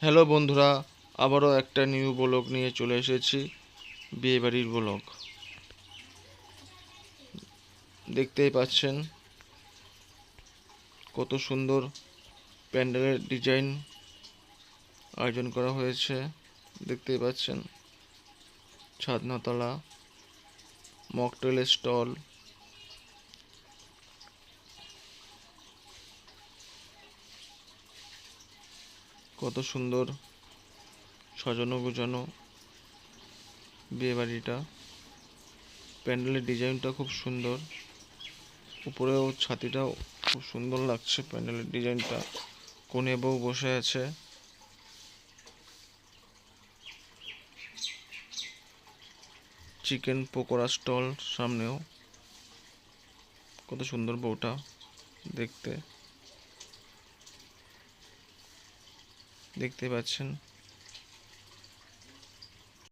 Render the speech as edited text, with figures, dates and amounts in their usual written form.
Hello বন্ধুরা, আবারও একটা নিউ ব্লগ নিয়ে চলে এসেছি। বিয়েবাড়ির ব্লগ দেখতেই পাচ্ছেন কত সুন্দর প্যান্ডেলের ডিজাইন আয়োজন করা হয়েছে। দেখতেই পাচ্ছেন ছাদনাতলা, মকটেলের স্টল, কত সুন্দর সাজানো গোছানো বিয়েবাড়িটা। প্যান্ডেলের ডিজাইনটা খুব সুন্দর, উপরেও ছাতিটাও খুব সুন্দর লাগছে। প্যান্ডেলের ডিজাইনটা, কনে বউ বসে আছে। চিকেন পকোড়া স্টল সামনেও, কত সুন্দর বউটা দেখতে, দেখতে পাচ্ছেন।